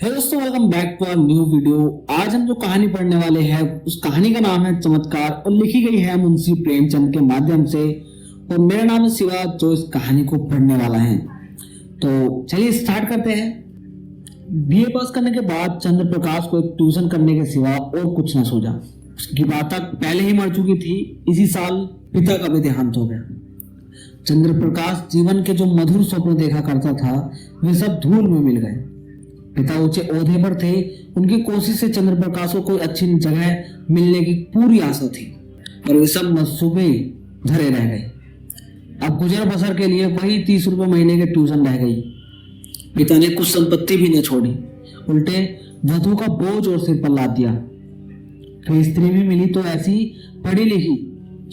Hello दोस्तों, welcome back to our new video. आज हम जो कहानी पढ़ने वाले हैं उस कहानी का नाम है चमत्कार और लिखी गई है मुंशी प्रेमचंद के माध्यम से। और मेरा नाम है शिवा जो इस कहानी को पढ़ने वाला है। तो चलिए स्टार्ट करते हैं। बीए पास करने के बाद चंद्र प्रकाश को एक ट्यूशन करने के सिवा और कुछ न सूझा। उसकी माता पहले ही मर चुकी थी। इसी साल पिता का भी देहांत हो गया। चंद्र प्रकाश जीवन के जो मधुर स्वप्न देखा करता था वे सब धूल में मिल गए। पिता ऊंचे ओहदे पर थे। उनकी कोशिश से चंद्र प्रकाश को कोई अच्छी जगह मिलने की पूरी आशा थी, पर वे सब मंसूबे धरे रह गए। अब गुजर बसर के लिए वही 30 रुपए महीने के ट्यूशन रह गई। पिता ने कुछ संपत्ति भी न छोड़ी, उल्टे वधु का बोझ और सिर पर लाद दिया। फिर स्त्री भी मिली तो ऐसी पढ़ी लिखी,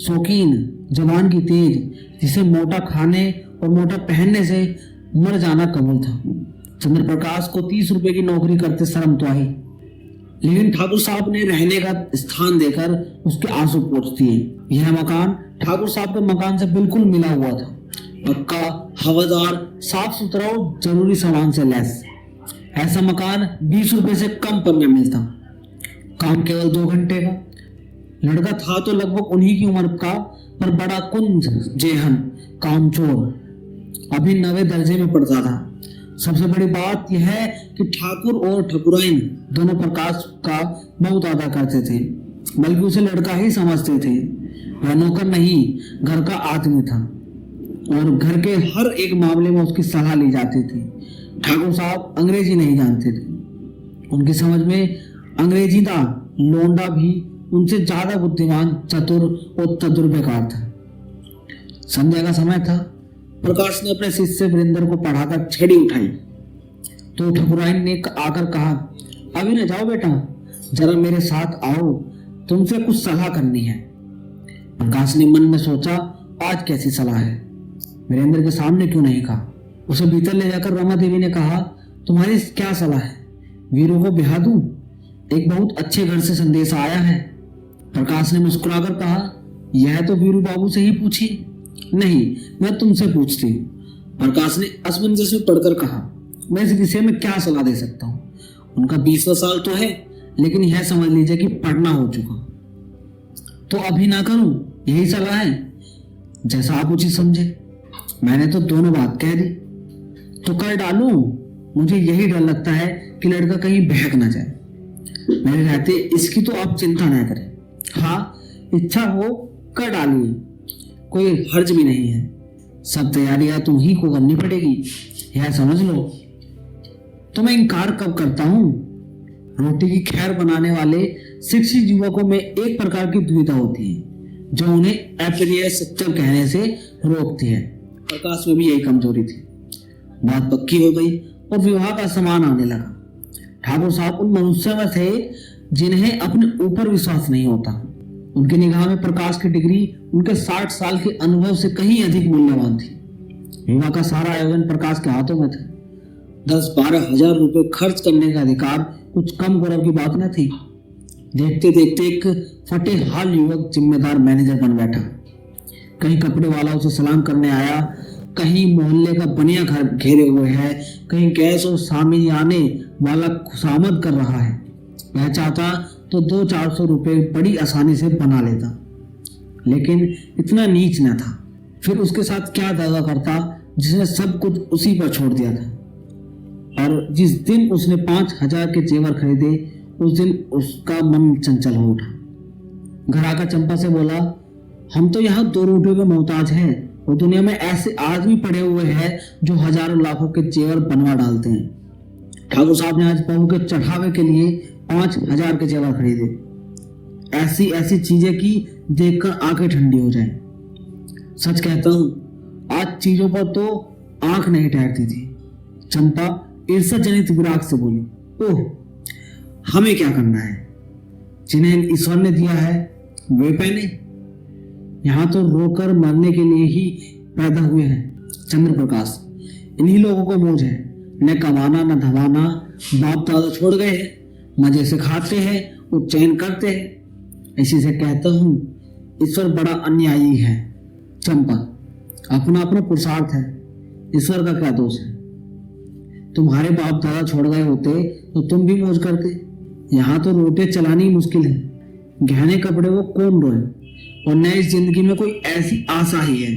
शौकीन, जवान की तेज, जिसे मोटा खाने और मोटा पहनने से मर जाना कबूल था। चंद्र प्रकाश को 30 रुपए की नौकरी करते शर्म तो आई, लेकिन ठाकुर साहब ने रहने का स्थान देकर उसके आंसू पोंछ दिए। यह मकान ठाकुर साहब के मकान से बिल्कुल मिला हुआ था। पक्का, हवादार, साफ सुथरा और जरूरी सामान से लैस। ऐसा मकान 20 रुपए से कम पर न मिलता। काम केवल 2 घंटे का। लड़का था तो लगभग उन्हीं की उम्र का, पर बड़ा कुंज, जेहन, कामचोर, अभी 9वें दर्जे में पढ़ता था। सबसे बड़ी बात यह है कि ठाकुर और ठकुराइन दोनों प्रकाश का बहुत आदर करते थे, बल्कि उसे लड़का ही समझते थे। वह नौकर नहीं, घर का आदमी था और घर के हर एक मामले में उसकी सलाह ली जाती थी। ठाकुर साहब अंग्रेजी नहीं जानते थे। उनकी समझ में अंग्रेजीदा लोंडा भी उनसे ज्यादा बुद्धिमान, चतुर और तजुर्बेकार था। संध्या का समय था। प्रकाश ने अपने शिष्य वीरेंद्र को पढ़ाकर छड़ी उठाई तो ठकुराइन ने आकर कहा, अभी न जाओ बेटा, जरा मेरे साथ आओ, तुमसे कुछ सलाह करनी है। प्रकाश ने मन में सोचा, आज कैसी सलाह है, वीरेंद्र के सामने क्यों नहीं कहा। उसे भीतर ले जाकर रमा देवी ने कहा, तुम्हारी क्या सलाह है? वीरू को ब्याह दूं? एक बहुत अच्छे घर से संदेश आया है। प्रकाश ने मुस्कुराकर कहा, यह तो वीरू बाबू से ही पूछिए। नहीं, मैं तुमसे पूछती हूँ। प्रकाश ने असमंजस में पढ़कर कहा, मैं इस विषय में क्या सलाह दे सकता हूँ? उनका 20वां साल तो है, लेकिन यह समझ लीजिए कि पढ़ना हो चुका। तो अभी ना करूं, यही सलाह है? जैसा आप उचित समझे। मैंने तो दोनों बात कह दी, तो कर डालूं? मुझे यही डर लगता है कि लड़का कहीं बहक ना जाए। मेरे रहते इसकी तो आप चिंता ना करें। हाँ, इच्छा हो कर डालिए, कोई हर्ज भी नहीं है। सब तैयारियां तुम ही को करनी पड़ेगी, यह समझ लो। तो मैं इनकार कब करता हूं? रोटी की खैर बनाने वाले शिक्षित युवकों में एक प्रकार की दुविधा होती है जो उन्हें अप्रिय सत्य कहने से रोकती है। प्रकाश में भी यही कमजोरी थी। बात पक्की हो गई और विवाह का सामान आने लगा। ठाकुर साहब उन मनुष्यों में थे जिन्हें अपने ऊपर विश्वास नहीं होता। उनकी निगाह में प्रकाश की डिग्री उनके 60 साल के अनुभव से कहीं अधिक मूल्यवान थी। विवाह का सारा आयोजन प्रकाश के हाथों में था। 10-12 हजार रुपए खर्च करने का अधिकार कुछ कम गौरव की बात न थी। देखते देखते एक फटे हाल युवक जिम्मेदार मैनेजर बन बैठा। कहीं कपड़े वाला उसे सलाम करने आया, कहीं मोहल्ले का बनिया घर घेरे हुए है, कहीं गैस और सामियाने वाला खुशामद कर रहा है। वह चाहता तो 200-400 रुपए बड़ी आसानी से बना लेता, लेकिन इतना नीच न था। फिर उसके साथ क्या दावा करता जिसने सब कुछ उसी पर छोड़ दिया था। और जिस दिन उसने 5,000 के जेवर खरीदे उस दिन उसका मन चंचल हो उठा। घर आकर चंपा से बोला, हम तो यहाँ 2 रोटियों के मोहताज हैं और दुनिया में ऐसे आदमी पड़े हुए हैं जो हजारों लाखों के जेवर बनवा डालते हैं। ठाकुर साहब ने आज बहू के चढ़ावे के लिए 5,000 के जेवर खरीदे। ऐसी ऐसी चीजें की देखकर आंखें ठंडी हो जाए। सच कहता हूं, आज चीजों पर तो आंख नहीं ठहरती थी। चंपा ईर्ष्या जनित विराग से बोली, ओह, हमें क्या करना है? जिन्हें ईश्वर ने दिया है वे पहने। यहां तो रोकर मरने के लिए ही पैदा हुए हैं। चंद्र प्रकाश, इन्हीं लोगों को मौज है, न कमाना न धमाना। बाप दादा छोड़ गए हैं, मजे से खाते हैं और चैन करते हैं। इसी से कहता हूं, ईश्वर बड़ा अन्यायी है। चंपा, अपना अपना पुरुषार्थ है, ईश्वर का क्या दोष है? तुम्हारे बाप दादा छोड़ गए होते तो तुम भी मौज करते। यहाँ तो रोटे चलानी मुश्किल है, गहने कपड़े वो कौन रोए, और न इस जिंदगी में कोई ऐसी आशा ही है।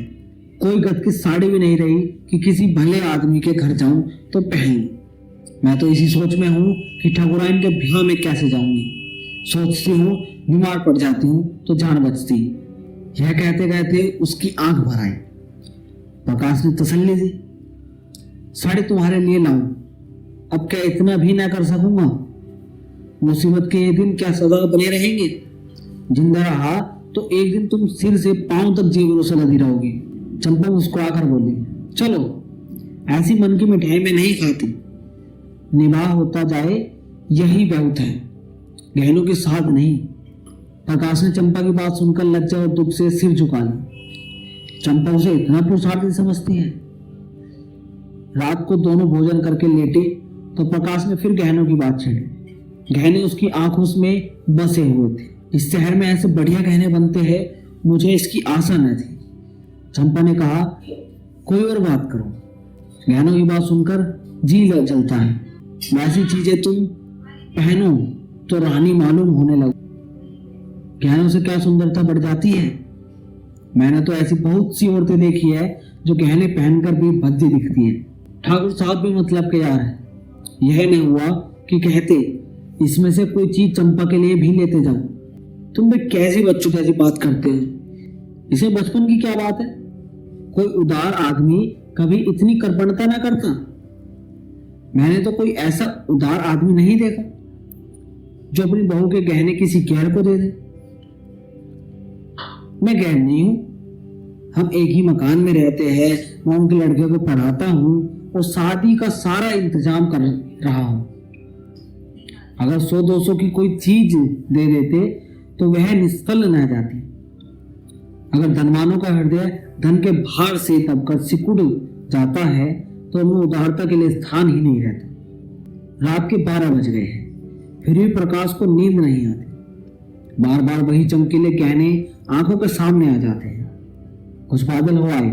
कोई गद की साड़ी भी नहीं रही कि किसी भले आदमी के घर जाऊं तो पहन लूं। मैं तो इसी सोच में हूँ कि ठाकुराइन के ब्याह में कैसे जाऊंगी। सोचती हूँ बीमार पड़ जाती हूँ तो जान बचती। यह कहते कहते उसकी आंख भर आई। प्रकाश ने तसल्ली दी, साड़ी तुम्हारे लिए लाऊं, अब क्या इतना भी ना कर सकूंगा? मुसीबत के ये दिन क्या सदा बने रहेंगे? जिंदा रहा तो एक दिन तुम सिर से पांव तक जेवरों से लदी रहोगी। चंपा मुस्कुराकर बोली, चलो, ऐसी मन की मिठाई में नहीं खाती, निभाह होता जाए यही बहुत है, गहनों की साथ नहीं। प्रकाश ने चंपा की बात सुनकर लज्जा और दुख से सिर झुका लिया। चंपा उसे इतना पुरुषार्थी समझती है। रात को दोनों भोजन करके लेटे तो प्रकाश ने फिर गहनों की बात छेड़ी। गहने उसकी आंखों में बसे हुए थे। इस शहर में ऐसे बढ़िया गहने बनते हैं, मुझे इसकी आशा न थी। चंपा ने कहा, कोई और बात करो। गहनों की बात सुनकर जी जलता है। वैसी चीजें तुम पहनो तो रानी मालूम होने लगो। गहनों से क्या सुंदरता बढ़ जाती है। मैंने तो ऐसी बहुत सी औरतें देखी है जो गहने पहनकर भी भद्दी दिखती हैं। ठाकुर साहब भी मतलब के यार है। यह नहीं हुआ कि कहते इसमें से कोई चीज चंपा के लिए भी लेते जाओ। तुम भी कैसी बच्चों कैसी बात करते हो? इसे बचपन की क्या बात है? कोई उदार आदमी कभी इतनी कर्पणता ना करता। मैंने तो कोई ऐसा उदार आदमी नहीं देखा जो अपनी बहू के गहने किसी गैर को दे दे। मैं गैर नहीं हूं, हम एक ही मकान में रहते हैं। मैं उनके लड़के को पढ़ाता हूं और शादी का सारा इंतजाम कर रहा हूं। अगर 100-200 की कोई चीज दे देते तो वह निष्फल न जाती। अगर धनवानों का हृदय धन के भार से दबकर सिकुड़ जाता है तो उनमें उदारता के लिए स्थान ही नहीं रहता। रात के 12 बज गए हैं, फिर भी प्रकाश को नींद नहीं आती। बार बार वही चमकीले गहने आंखों के सामने आ जाते हैं। कुछ बादल हो आए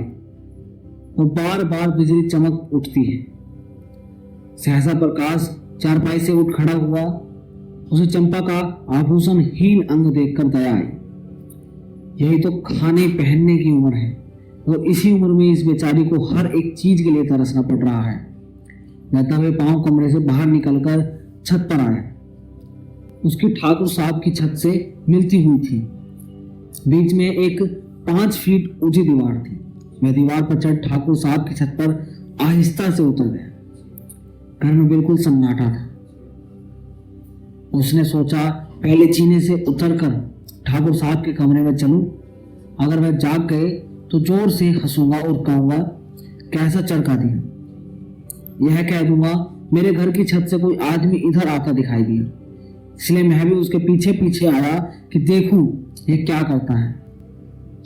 और बार बार बिजली चमक उठती है। सहसा प्रकाश चारपाई से उठ खड़ा हुआ। उसे चंपा का आभूषणहीन अंग देखकर दया आई। यही तो खाने पहनने की उम्र है और इसी उम्र में इस बेचारी को हर एक चीज के लिए तरसना पड़ रहा है। वह दबे पांव कमरे से बाहर निकलकर छत पर आया। उसकी ठाकुर साहब की छत से मिलती हुई थी। बीच में एक 5 फीट ऊंची दीवार थी। वह दीवार पर चढ़ ठाकुर साहब की छत पर आहिस्ता से उतर गया। घर में बिल्कुल सन्नाटा था। उसने सोचा पहले चीने से उतरकर ठाकुर साहब के कमरे में चलूं। अगर वह जाग गए तो जोर से हंसूंगा और कहूंगा, कैसा चरका दिया। यह कह दूंगा, मेरे घर की छत से कोई आदमी इधर आता दिखाई दिया, इसलिए मैं भी उसके पीछे पीछे आया कि देखूं ये क्या करता है।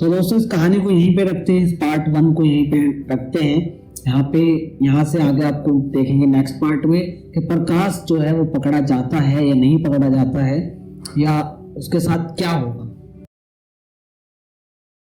तो दोस्तों, इस कहानी को यहीं पे रखते हैं। इस पार्ट 1 को यहीं पे रखते हैं। यहाँ से आगे आपको देखेंगे नेक्स्ट पार्ट में कि प्रकाश जो है वो पकड़ा जाता है या नहीं पकड़ा जाता है, या उसके साथ क्या होगा।